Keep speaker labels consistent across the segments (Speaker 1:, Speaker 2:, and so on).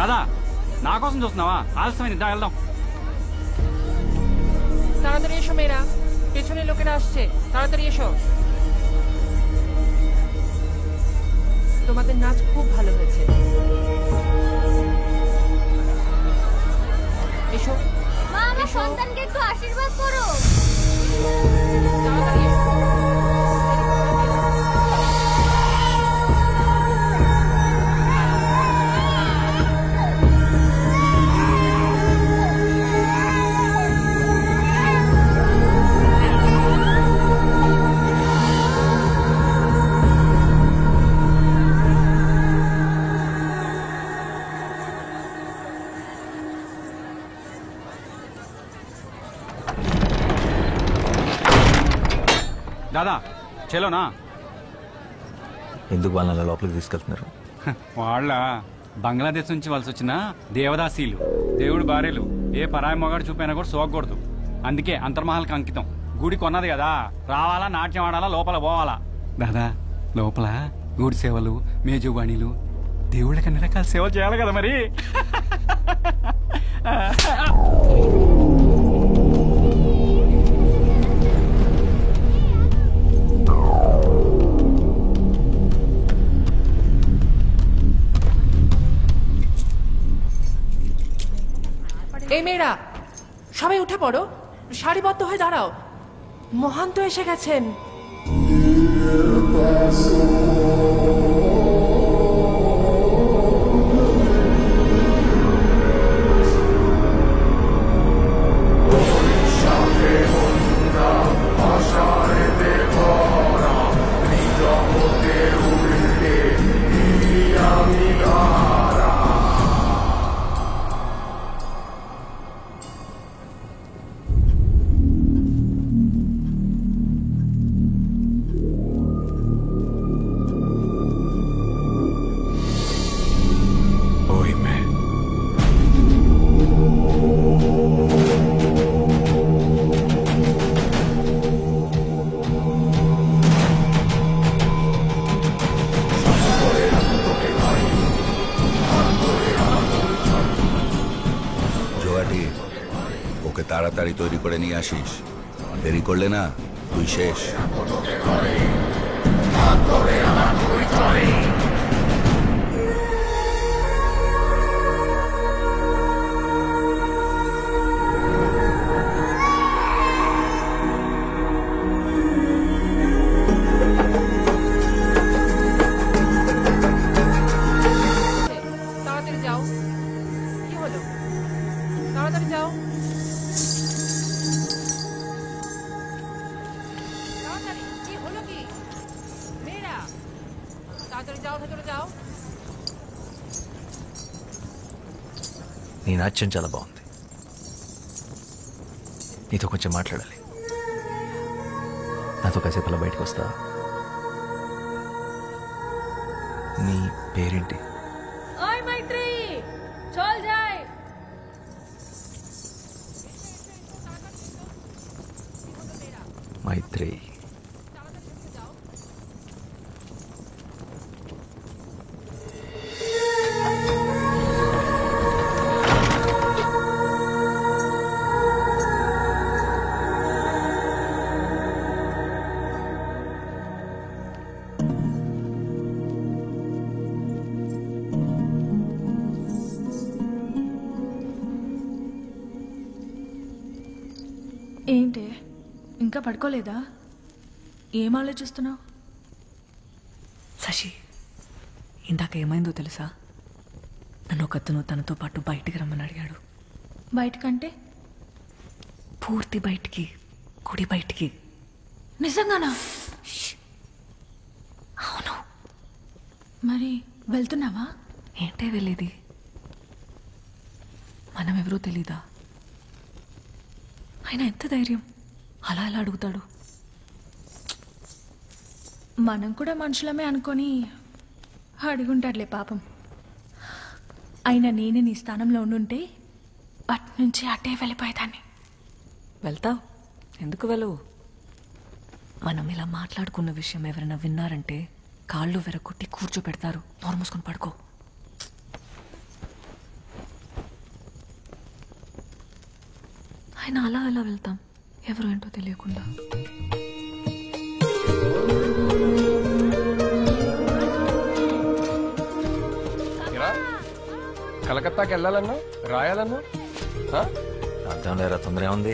Speaker 1: দাদা నా కోసం చూస్తున్నావా? ఆలస్యమైంది, దా వెళ్దాం.
Speaker 2: তাড়াতাড়ি এসো মেয়েরা, পেছনে লোকেরা আসছে, তাড়াতাড়ি এসো। তোমাদের নাচ খুব ভালো হয়েছে। এসো
Speaker 3: মা, আমার সন্তানকে একটু আশীর্বাদ করো।
Speaker 2: তাড়াতাড়ি এসো।
Speaker 1: దాదా చలోనా?
Speaker 4: ఎందుకు వాళ్ళని లోపలికి తీసుకెళ్తున్నారు?
Speaker 1: వాళ్ళ బంగ్లాదేశ్ నుంచి వలస వచ్చిన దేవదాసీలు, దేవుడు భార్యలు. ఏ పరాయి మొగాడు చూపైనా కూడా సోకూడదు. అందుకే అంతర్మహల్కి అంకితం. గుడి కొన్నది కదా, రావాలా, నాట్యం ఆడాలా, లోపల పోవాలా. దాదా లోపల గుడి సేవలు, మేజుబాణీలు, దేవుళ్ళకి అన్ని రకాల సేవలు చేయాలి కదా మరి.
Speaker 2: এই মেয়েরা সবাই উঠে পড়ো, সারিবদ্ধ হয়ে দাঁড়াও, মহান্ত এসে গেছেন।
Speaker 5: ওকে তাড়াতাড়ি তৈরি করে নিয়ে আসিস, দেরি করলে না তুই শেষ।
Speaker 2: তাড়াতাড়ি যাও, কি হলো? তাড়াতাড়ি যাও, তাড়াতাড়ি। কি হলো কি মেয়েরা? তাড়াতাড়ি যাও, ভেতরে যাও।
Speaker 4: నీ నాట్యం చాలా బాగుంది, నీతో కొంచెం మాట్లాడాలి. నాతో కాసేపు అలా బయటకు వస్తా? నీ పేరేంటి?
Speaker 3: ওই মৈত্রী, চল যাই।
Speaker 4: మైత్రి.
Speaker 6: ఏంటే ఇంకా పడుకోలేదా? ఏం ఆలోచిస్తున్నావు?
Speaker 7: శశి, ఇందాక ఏమైందో తెలుసా? నన్ను ఒకతను తనతో పాటు బయటికి రమ్మని అడిగాడు.
Speaker 6: బయటకంటే?
Speaker 7: పూర్తి బయటికి, గుడి బయటికి.
Speaker 6: నిజంగానా?
Speaker 7: అవును.
Speaker 6: మరి వెళ్తున్నావా?
Speaker 7: ఏంటే వెళ్ళేది? మనం ఎవరో తెలీదా? ఆయన ఎంత ధైర్యం అలా అలా అడుగుతాడు?
Speaker 6: మనం కూడా మనుషులమే అనుకొని అడుగుంటాడులే పాపం. అయినా నేనే నీ స్థానంలో ఉండుంటే అట్నుంచి అటే వెళ్ళిపోయేదాన్ని.
Speaker 7: వెళ్తావు? ఎందుకు వెళ్ళవు? మనం ఇలా మాట్లాడుకున్న విషయం ఎవరైనా విన్నారంటే కాళ్ళు వెరకొట్టి కూర్చోబెడతారు. నోరు మూసుకొని పడుకో. ఆయన అలా ఎలా వెళ్తాం ఎవరు ఏంటో తెలియకుండా.
Speaker 8: కలకత్తాకి వెళ్ళాలన్నా రాయాలన్నా
Speaker 4: అర్థం లేరా, తొందర ఉంది.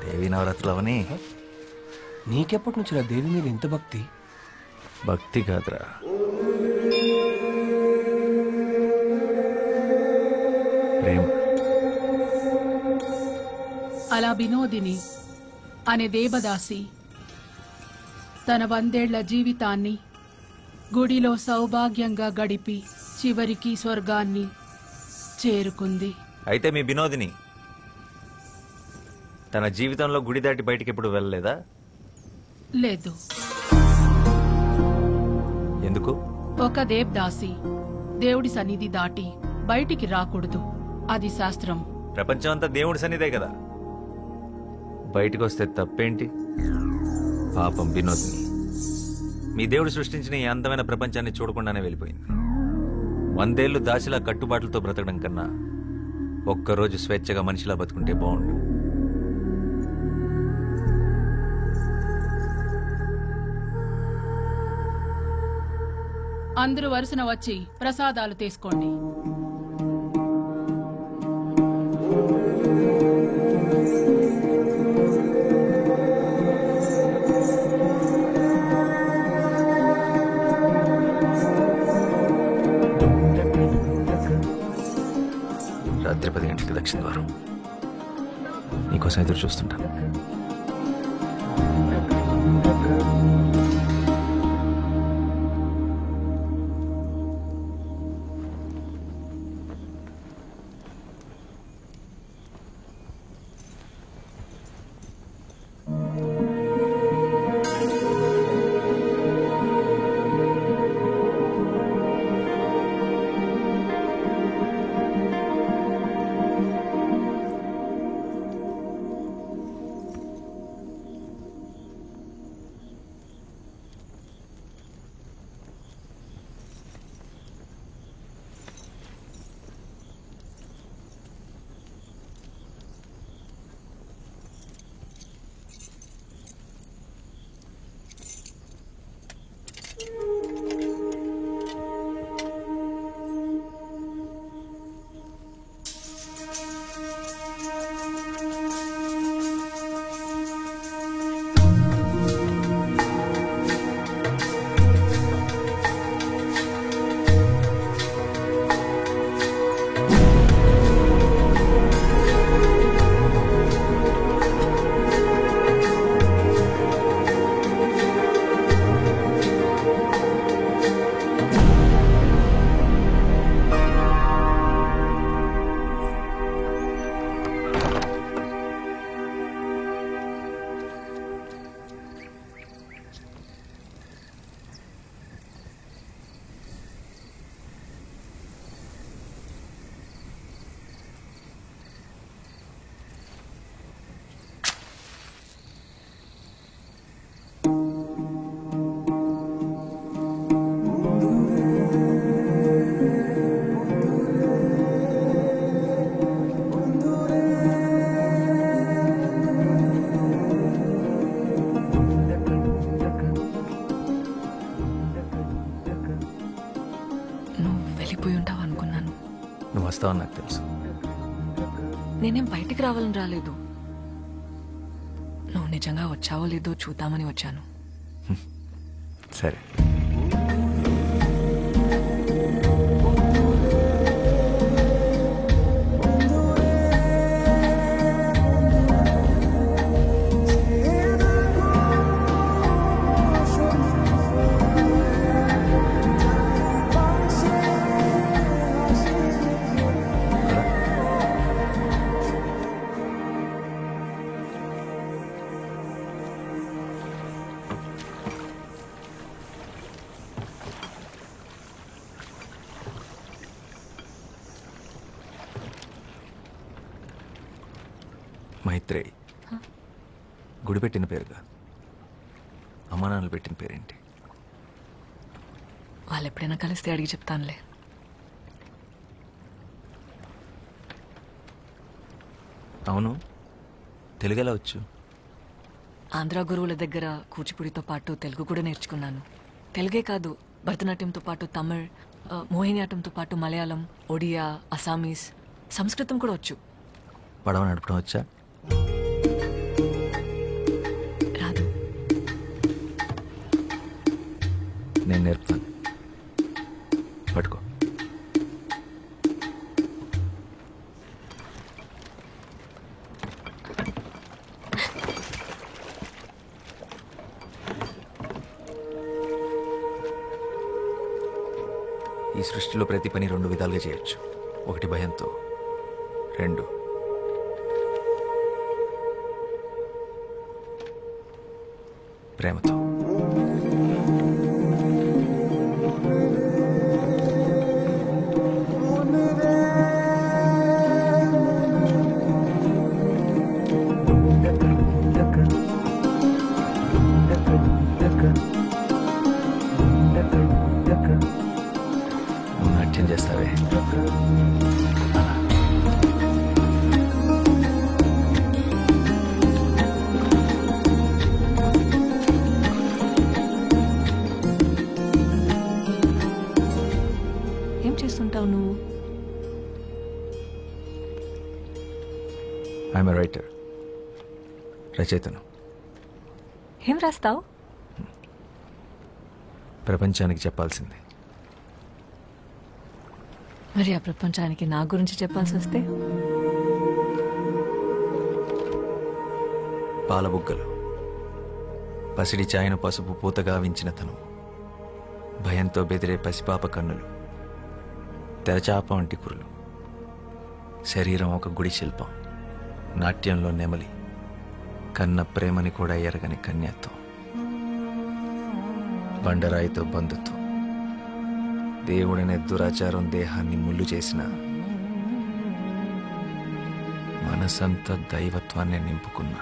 Speaker 4: దేవి నవరాత్రులు అవని.
Speaker 8: నీకెప్పటి నుంచి దేవి మీద ఇంత భక్తి?
Speaker 4: భక్తి కాదురా, ప్రేమ.
Speaker 9: అలా వినోదిని అనే దేవదాసి తన 100 ఏళ్ల జీవితాన్ని గుడిలో సౌభాగ్యంగా గడిపి చివరికి స్వర్గాన్ని చేరుకుంది.
Speaker 4: అయితే మీ వినోదిని తన జీవితంలో గుడి దాటి బయటికి ఎప్పుడు వెళ్ళలేదా?
Speaker 9: లేదు.
Speaker 4: ఎందుకు?
Speaker 9: ఒక దేవదాసి దేవుడి సన్నిధి దాటి బయటికి రాకూడదు, అది శాస్త్రం.
Speaker 4: ప్రపంచం అంతా దేవుడి సన్నిధే కదా, బయటకు వస్తే తప్పేంటి? పాపం వినోదిని మీ దేవుడు సృష్టించిన ఈ అందమైన ప్రపంచాన్ని చూడకుండానే వెళ్ళిపోయింది. 100 ఏళ్లు దాసిలా కట్టుబాట్లతో బ్రతకడం కన్నా ఒక్కరోజు స్వేచ్ఛగా మనిషిలా బతుకుంటే బాగుండు.
Speaker 9: అందరూ వరుసన వచ్చి ప్రసాదాలు తీసుకోండి.
Speaker 4: రాత్రి 10 గంటలకి దక్షిణ ద్వారం. నీకోసం ఎదురు చూస్తుంటాను. నువ్వు వస్తావని నాకు తెలుసు.
Speaker 7: నేనేం బయటికి రావాలని రాలేదు. నువ్వు నిజంగా వచ్చావో లేదో చూద్దామని వచ్చాను.
Speaker 4: సరే. మైత్రేయి గుడి పెట్టిన పేరుగా అమ్మా నాన్నలు పెట్టిన పేరేంటి?
Speaker 7: వాళ్ళు ఎప్పుడైనా కలిస్తే అడిగి చెప్తానులే.
Speaker 4: అవును, తెలుగు ఎలా వచ్చు?
Speaker 7: ఆంధ్ర గురువుల దగ్గర కూచిపూడితో పాటు తెలుగు కూడా నేర్చుకున్నాను. తెలుగే కాదు, భరతనాట్యంతో పాటు తమిళ్, మోహినియాటంతో పాటు మలయాళం, ఒడియా, అసామీస్, సంస్కృతం కూడా వచ్చు.
Speaker 4: పడవ నడపడం వచ్చా?
Speaker 7: రాదు.
Speaker 4: నేను నేర్పుతాను, పట్టుకో. ఈ సృష్టిలో ప్రతి పని 2 విధాలుగా చేయొచ్చు. 1 భయంతో, 2 ప్రేమతో. నువ్వు నాట్యం చేస్తావే,
Speaker 7: ఏం చేస్తుంటావు నువ్వు?
Speaker 4: ఐఎమ్ ఎ రైటర్, రచయితను.
Speaker 7: ఏం రాస్తావు?
Speaker 4: ప్రపంచానికి చెప్పాల్సింది.
Speaker 7: మరి ఆ ప్రపంచానికి నా గురించి చెప్పాల్సి వస్తే?
Speaker 4: పాలబుగ్గలు, పసిడి ఛాయను పసుపు పూతగా వించిన తను, భయంతో బెదిరే పసిపాప కన్నులు, తెరచాప వంటి కురులు, శరీరం ఒక గుడి శిల్పం, నాట్యంలో నెమలి, కన్న ప్రేమని కూడా ఎరగని కన్యత్వం, బండరాయితో బంధుత్వం, దేవుడనే దురాచారం దేహాన్ని ముళ్ళు చేసిన మనసంతా దైవత్వాన్ని నింపుకున్నా.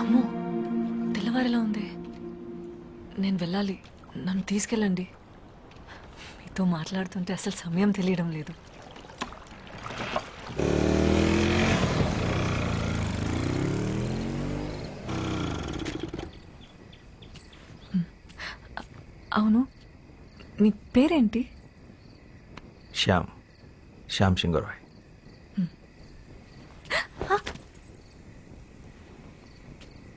Speaker 7: అమ్మో, తెల్లవారిలా ఉంది. నేను వెళ్ళాలి, నన్ను తీసుకెళ్ళండి. మీతో మాట్లాడుతుంటే అసలు సమయం తెలియడం లేదు. అవును, నీ పేరేంటి?
Speaker 4: శ్యామ్ సింగరాయ్.